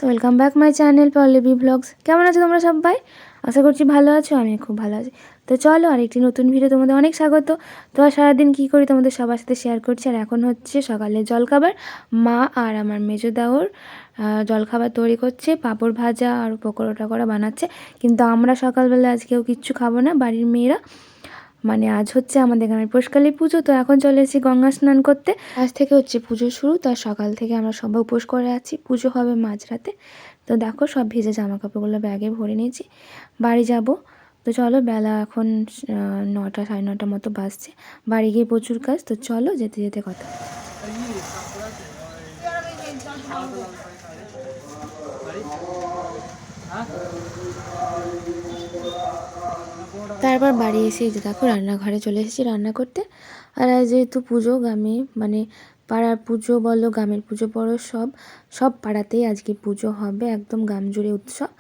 Welcome back my channel Pallavi blogs. কেমন আছো তোমরা সবাই? আশা করছি ভালো আছো। আমি খুব ভালো আছি। তো চলো আরেকটি নতুন ভিডিও তোমাদের অনেক স্বাগত। তো আর সারাদিন কী করি তোমাদের সবার সাথে শেয়ার করছি। আর এখন হচ্ছে সকালে জলখাবার। মা আর আমার মেজো দেওর জলখাবার তৈরি করছে, পাঁপড় ভাজা আর পকোড়া টকোড়া বানাচ্ছে। কিন্তু আমরা সকালবেলা আজকেও কিচ্ছু খাবো না, বাড়ির মেয়েরা। মানে আজ হচ্ছে আমাদের গ্রামের পৌষকালী পুজো। তো এখন চলে এসেছি গঙ্গা স্নান করতে। আজ থেকে হচ্ছে পুজো শুরু। তার সকাল থেকে আমরা সবাই উপোস করে আছি। পুজো হবে মাঝরাতে। তো দেখো সব ভিজে জামা কাপড়গুলো ব্যাগে ভরে নিয়েছি, বাড়ি যাব। তো চলো, বেলা এখন 9টা 9:30 মতো বাজছে। বাড়ি গিয়ে প্রচুর কাজ। তো চলো যেতে যেতে কথা। তারপর বাড়ি এসে যে দেখো রান্নাঘরে চলে এসেছি রান্না করতে। আর যেহেতু পুজো গ্রামে, মানে পাড়ার পুজো বলো গ্রামের পুজো বড়ো, সব পাড়াতেই আজকে পুজো হবে, একদম গ্রাম জুড়ে উৎসব।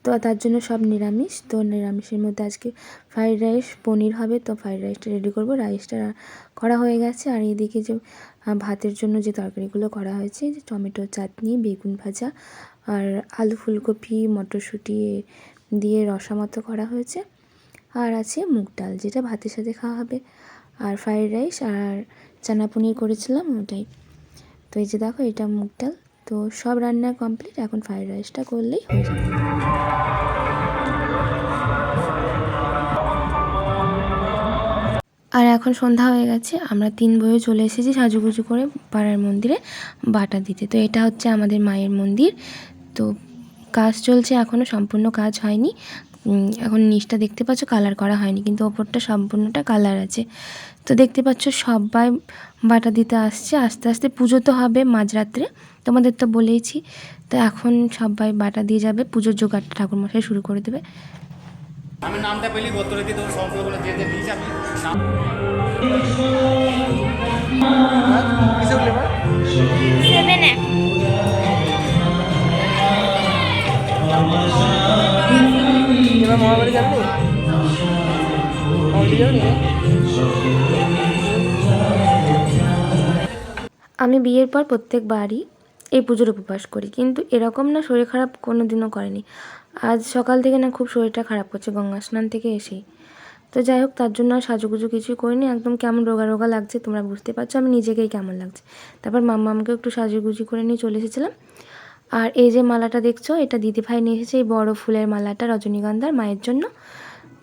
তো তার জন্য সব নিরামিষ। তো নিরামিষের মধ্যে আজকে ফ্রাইড রাইস, পনির হবে। তো ফ্রাইড রাইসটা রেডি করবো, রাইসটা করা হয়ে গেছে। আর এদিকে যে ভাতের জন্য যে তরকারিগুলো করা হয়েছে, যে টমেটো চাটনি, বেগুন ভাজা আর আলু ফুলকপি মটরশুঁটি দিয়ে রসা মতো করা হয়েছে। আর আছে মুগ ডাল, যেটা ভাতের সাথে খাওয়া হবে। আর ফ্রাইড রাইস আর চানা পনির করেছিলাম, ওটাই। তো এই যে দেখো, এটা মুগ ডাল। তো সব রান্না কমপ্লিট, এখন ফ্রাইড রাইসটা করলেই হয়ে যাবে। আর এখন সন্ধ্যা হয়ে গেছে, আমরা 3 বয়ে চলে এসেছি সাজুগুজু করে পাড়ার মন্দিরে বাটা দিতে। তো এটা হচ্ছে আমাদের মায়ের মন্দির। তো কাজ চলছে, এখনও সম্পূর্ণ কাজ হয়নি। এখন নিচটা দেখতে পাচ্ছ কালার করা হয়নি, কিন্তু ওপরটা সম্পূর্ণটা কালার আছে। তো দেখতে পাচ্ছ সবাই বাটা দিতে আসছে। আস্তে আস্তে পুজো তো হবে মাঝরাত্রে, তোমাদের তো বলেইছি। তো এখন সবাই বাটা দিয়ে যাবে, পুজোর জোগাড়টা ঠাকুরমশাই শুরু করে দেবে। আমি নামটা পেলি গোত্র দিয়ে তোর সম্পর্কগুলো যে যে দিয়েছি আমি নাম কিসে ফ্লেভার 7 এবার মহাবাড়ি যাবি মহাবাড়ি যাবি আমি বিয়ের পর প্রত্যেকবারই এই পুজোর উপবাস করি, কিন্তু এরকম না শরীর খারাপ কোনো দিনও করেনি। আজ সকাল থেকে না খুব শরীরটা খারাপ করছে গঙ্গা স্নান থেকে এসেই। তো যাই হোক, তার জন্য আর সাজুগুজু কিছুই করিনি। একদম কেমন রোগা রোগা লাগছে, তোমরা বুঝতে পারছো আমি নিজেকেই কেমন লাগছে। তারপর মাম্মামকে একটু সাজুগুজু করে নিয়ে চলে এসেছিলাম। আর এই যে মালাটা দেখছো, এটা দিদিভাই নিয়ে এসেছে, এই বড় ফুলের মালাটা রজনীগন্ধার মায়ের জন্য।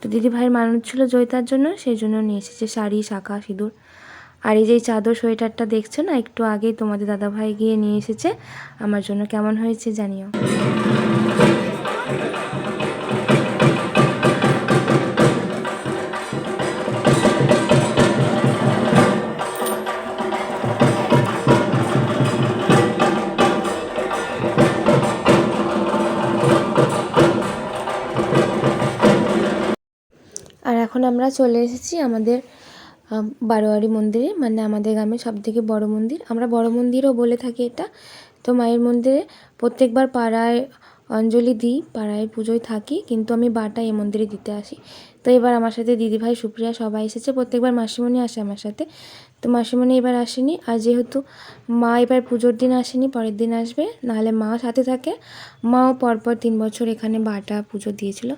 তো দিদিভাইয়ের মানুষ ছিল জয়িতার জন্য, সেই জন্য নিয়ে এসেছে শাড়ি, শাঁখা, সিঁদুর। আর এই যে চাদর সোয়েটারটা দেখছো না, একটু আগেই তোমাদের দাদাভাই গিয়ে নিয়ে এসেছে আমার জন্য। কেমন হয়েছে জানিও। আর এখন আমরা চলে এসেছি আমাদের বারোয়ারি মন্দিরে, মানে আমাদের গ্রামের সবথেকে বড় মন্দির। আমরা বড় মন্দিরও বলে থাকি এটা। তো মায়ের মন্দিরে প্রত্যেকবার পাড়ায় অঞ্জলি দিই, পাড়ায় পুজোয় থাকি, কিন্তু আমি বাটা এই মন্দিরে দিতে আসি। তো এবার আমার সাথে দিদিভাই, সুপ্রিয়া সবাই এসেছে। প্রত্যেকবার মাসিমণি আসে আমার সাথে, তো মাসিমণি এবার আসেনি। আর যেহেতু মা এবার পুজোর দিন আসেনি, পরের দিন আসবে, নাহলে মা সাথে থাকে। মাও পরপর 3 বছর এখানে বাটা পুজো দিয়েছিল।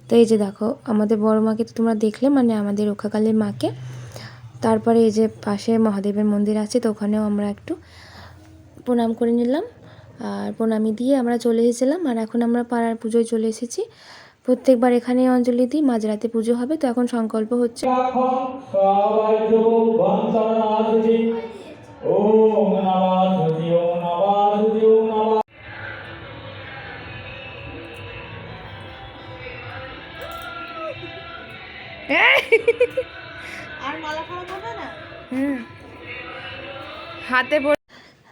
তো এই যে দেখো, আমাদের বড় মাকে তো তোমরা দেখলে, মানে আমাদের রক্ষাকালীর মাকে। তারপরে এই যে পাশে মহাদেবের মন্দির আছে, তো ওখানেও আমরা একটু প্রণাম করে নিলাম। আর প্রণামী দিয়ে আমরা চলে এসেছিলাম। আর এখন আমরা পাড়ার পুজোয় চলে এসেছি। প্রত্যেকবার এখানে অঞ্জলি দিই, মাঝরাতে পুজো হবে। তো এখন সংকল্প হচ্ছে আর মালা খারাপ হবে না। হাতে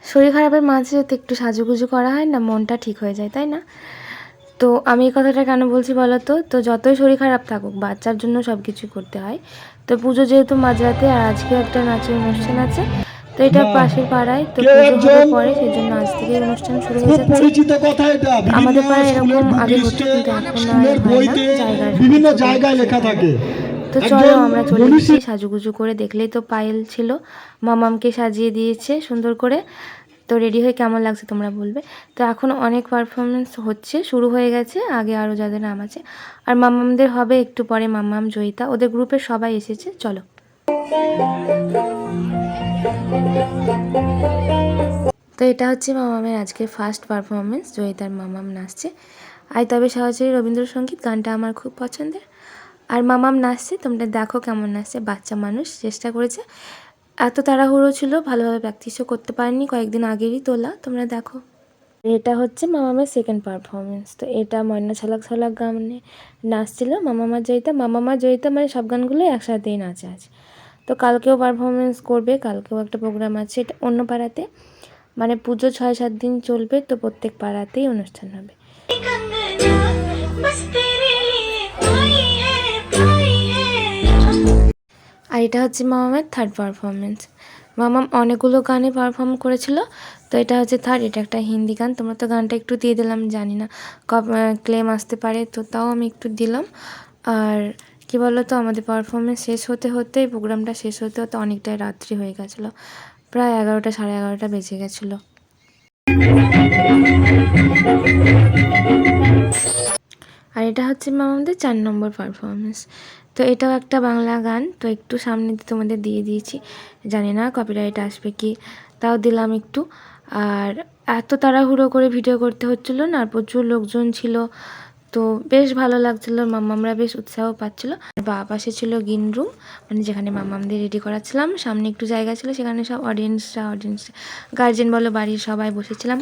শরীর খারাপের মাঝে যদি একটু সাজুগুজু করা হয় না, মনটা ঠিক হয়ে যায়, তাই না? তো আমি এই কথাটা কেন বলছি বলো তো? তো যতই শরীর খারাপ থাকুক, বাচ্চার জন্য সব কিছু করতে হয়। তো পুজো যেহেতু মাঝরাতে, আর আজকে একটা নাচের অনুষ্ঠান আছে, তো এটা পাশের পাড়ায়। তো পুজো হবে পরে, সেই জন্য আজ থেকেই অনুষ্ঠান শুরু হয়ে যাচ্ছে। আমাদের পাড়ায় এরকম আগে হতো, কিন্তু এখন আর হয় না, বিভিন্ন জায়গায় লেখা থাকে। তো চলো আমরা চলে এসেছি সাজুগুজু করে। দেখলেই তো পায়েল ছিল, মামামকে সাজিয়ে দিয়েছে সুন্দর করে। তো রেডি হয়ে কেমন লাগছে তোমরা বলবে। তো এখন অনেক পারফরমেন্স হচ্ছে, শুরু হয়ে গেছে, আগে আরও যাদের নাম আছে। আর মাম্মামদের হবে একটু পরে, মাম্মাম, জয়িতা, ওদের গ্রুপের সবাই এসেছে। চলো। তো এটা হচ্ছে মামামের আজকের ফার্স্ট পারফরমেন্স, জয়িতার মামাম নাচছে। আই তবে সহজেই রবীন্দ্রসঙ্গীত গানটা আমার খুব পছন্দের। আর মামাম নাচছে, তোমরা দেখো কেমন নাচছে, বাচ্চা মানুষ, চেষ্টা করেছে। এত তাড়াহুড়ো ছিল, ভালোভাবে প্র্যাকটিসও করতে পারেনি, কয়েকদিন আগেরই তোলা, তোমরা দেখো। এটা হচ্ছে মামামের সেকেন্ড পারফরমেন্স। তো এটা ময়না ছলাক ছলাক গানে নাচছিল মামামা জয়িতা। মামামা জয়িতা মানে সব গানগুলোই একসাথেই নাচা আছে। তো কালকেও পারফরমেন্স করবে, কালকেও একটা প্রোগ্রাম আছে, এটা অন্য পাড়াতে, মানে পুজো 6-7 দিন চলবে, তো প্রত্যেক পাড়াতেই অনুষ্ঠান হবে। আর এটা হচ্ছে মামামের থার্ড পারফরমেন্স। মামাম অনেকগুলো গানে পারফর্ম করেছিল, তো এটা হচ্ছে থার্ড। এটা একটা হিন্দি গান, তোমরা তো গানটা একটু দিয়ে দিলাম, জানি না ক্লেম আসতে পারে, তো তাও আমি একটু দিলাম। আর কি বলো তো, আমাদের পারফরমেন্স শেষ হতে হতে, প্রোগ্রামটা শেষ হতে হতে অনেকটাই রাত্রি হয়ে গেছিলো, প্রায় 11টা, সাড়ে 11টা বেজে গেছিলো। আর এটা হচ্ছে আমাদের 4 নম্বর পারফরমেন্স। তো এটাও একটা বাংলা গান, তো একটু সামনে তোমাদের দিয়ে দিয়েছি, জানি না কপিরাইট আসবে কি, তাও দিলাম একটু। আর এত তাড়াহুড়ো করে ভিডিও করতে হচ্ছিলো না, আর প্রচুর লোকজন ছিল, তো বেশ ভালো লাগছিলো, মাম্মামরা বেশ উৎসাহ পাচ্ছিলো। বা পাশে ছিল গ্রিন রুম, মানে যেখানে মাম্মামদের রেডি করাচ্ছিলাম, সামনে একটু জায়গা ছিল, সেখানে সব অডিয়েন্সরা গার্জেন বলো, বাড়ির সবাই বসেছিলাম,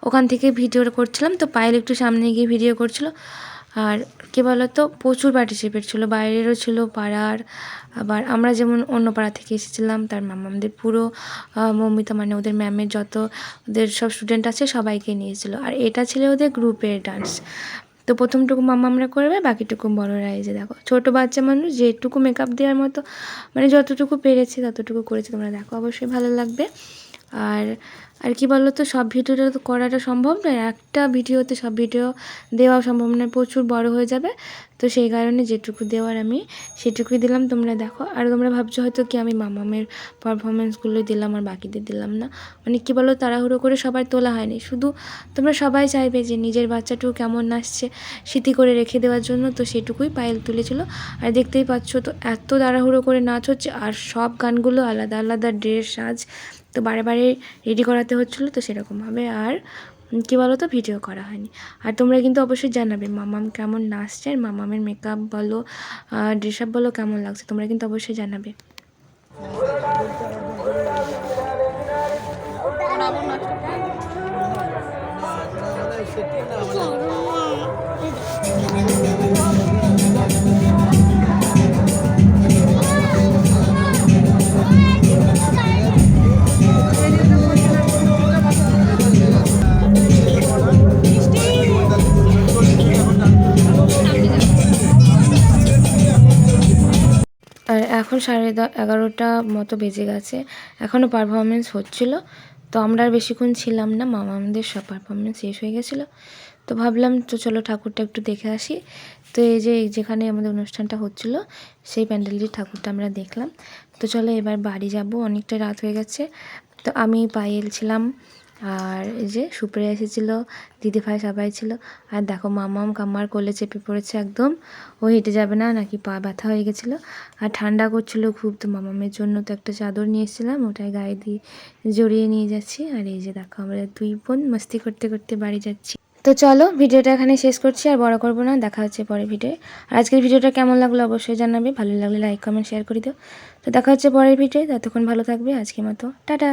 ওখান থেকে ভিডিও করছিলাম। তো পায়েল একটু সামনে গিয়ে ভিডিও করছিল। আর কী বলো তো, প্রচুর পার্টিসিপেট ছিল, বাইরেরও ছিল, পাড়ার, আবার আমরা যেমন অন্য পাড়া থেকে এসেছিলাম, তার মামামদের পুরো মৌমিতা মানে ওদের ম্যামের যত ওদের সব স্টুডেন্ট আছে সবাইকে নিয়েছিল। আর এটা ছিল ওদের গ্রুপের ডান্স। তো প্রথমটুকু মামামরা করবে, বাকিটুকু বড়রা। এই যে দেখো, ছোটো বাচ্চা মানুষ যেটুকু মেকআপ দেওয়ার মতো, মানে যতটুকু পেরেছে ততটুকু করেছে, তোমরা দেখো, অবশ্যই ভালো লাগবে। আর কি বলো তো, সব ভিডিওটা তো করাটা সম্ভব নয়, একটা ভিডিওতে সব ভিডিও দেওয়া সম্ভব নয়, প্রচুর বড় হয়ে যাবে। তো সেই কারণে যেটুকু দেওয়ার আমি সেটুকুই দিলাম, তোমরা দেখো। আর তোমরা ভাবছো হয়তো কি আমি মামামের পারফরমেন্সগুলোই দিলাম আর বাকিদের দিলাম না, মানে কি বলো, তাড়াহুড়ো করে সবার তোলা হয়নি, শুধু তোমরা সবাই চাইবে যে নিজের বাচ্চাটুকু কেমন নাচছে স্মৃতি করে রেখে দেওয়ার জন্য, তো সেটুকুই পায়েল তুলেছিল। আর দেখতেই পাচ্ছ, তো এত তাড়াহুড়ো করে নাচ হচ্ছে, আর সব গানগুলো আলাদা আলাদা ড্রেস সাজ, তো বারে বারে রেডি করাতে হচ্ছিলো, তো সেরকমভাবে আর কী বলো তো ভিডিও করা হয়নি। আর তোমরা কিন্তু অবশ্যই জানাবে মামাম কেমন নাচছে, আর মামামের মেকআপ বলো, ড্রেস আপ বলো কেমন লাগছে, তোমরা কিন্তু অবশ্যই জানাবে। আর এখন 11:30 মতো বেজে গেছে, এখনও পারফরমেন্স হচ্ছিল। তো আমরা আর বেশিক্ষণ ছিলাম না, মামামদের সব পারফরমেন্স শেষ হয়ে গেছিলো। তো ভাবলাম তো চলো ঠাকুরটা একটু দেখে আসি। তো এই যে যেখানে আমাদের অনুষ্ঠানটা হচ্ছিল, সেই প্যান্ডেলটির ঠাকুরটা আমরা দেখলাম। তো চলো এবার বাড়ি যাব, অনেকটা রাত হয়ে গেছে। তো আমি পায়েল ছিলাম, আর এই যে সুপ্রিয়া এসেছিলো, দিদিভাই সবাই ছিল। আর দেখো মামাম কাম্মার কোলে চেপে পড়েছে একদম, ও হেঁটে যাবে না, নাকি পা ব্যথা হয়ে গেছিলো। আর ঠান্ডা করছিলো খুব, তো মামামের জন্য তো একটা চাদর নিয়ে এসেছিলাম, ওটাই গায়ে দিয়ে জড়িয়ে নিয়ে যাচ্ছি। আর এই যে দেখো আমরা 2 বোন মাস্তি করতে করতে বাড়ি যাচ্ছি। তো চলো ভিডিওটা এখানে শেষ করছি, আর বড় করবো না, দেখা হচ্ছে পরের ভিডিও। আর আজকের ভিডিওটা কেমন লাগলো অবশ্যই জানাবে, ভালো লাগলে লাইক কমেন্ট শেয়ার করে দিও। তো দেখা হচ্ছে পরের ভিডিও, ততক্ষণ ভালো থাকবে, আজকের মতো টাটা।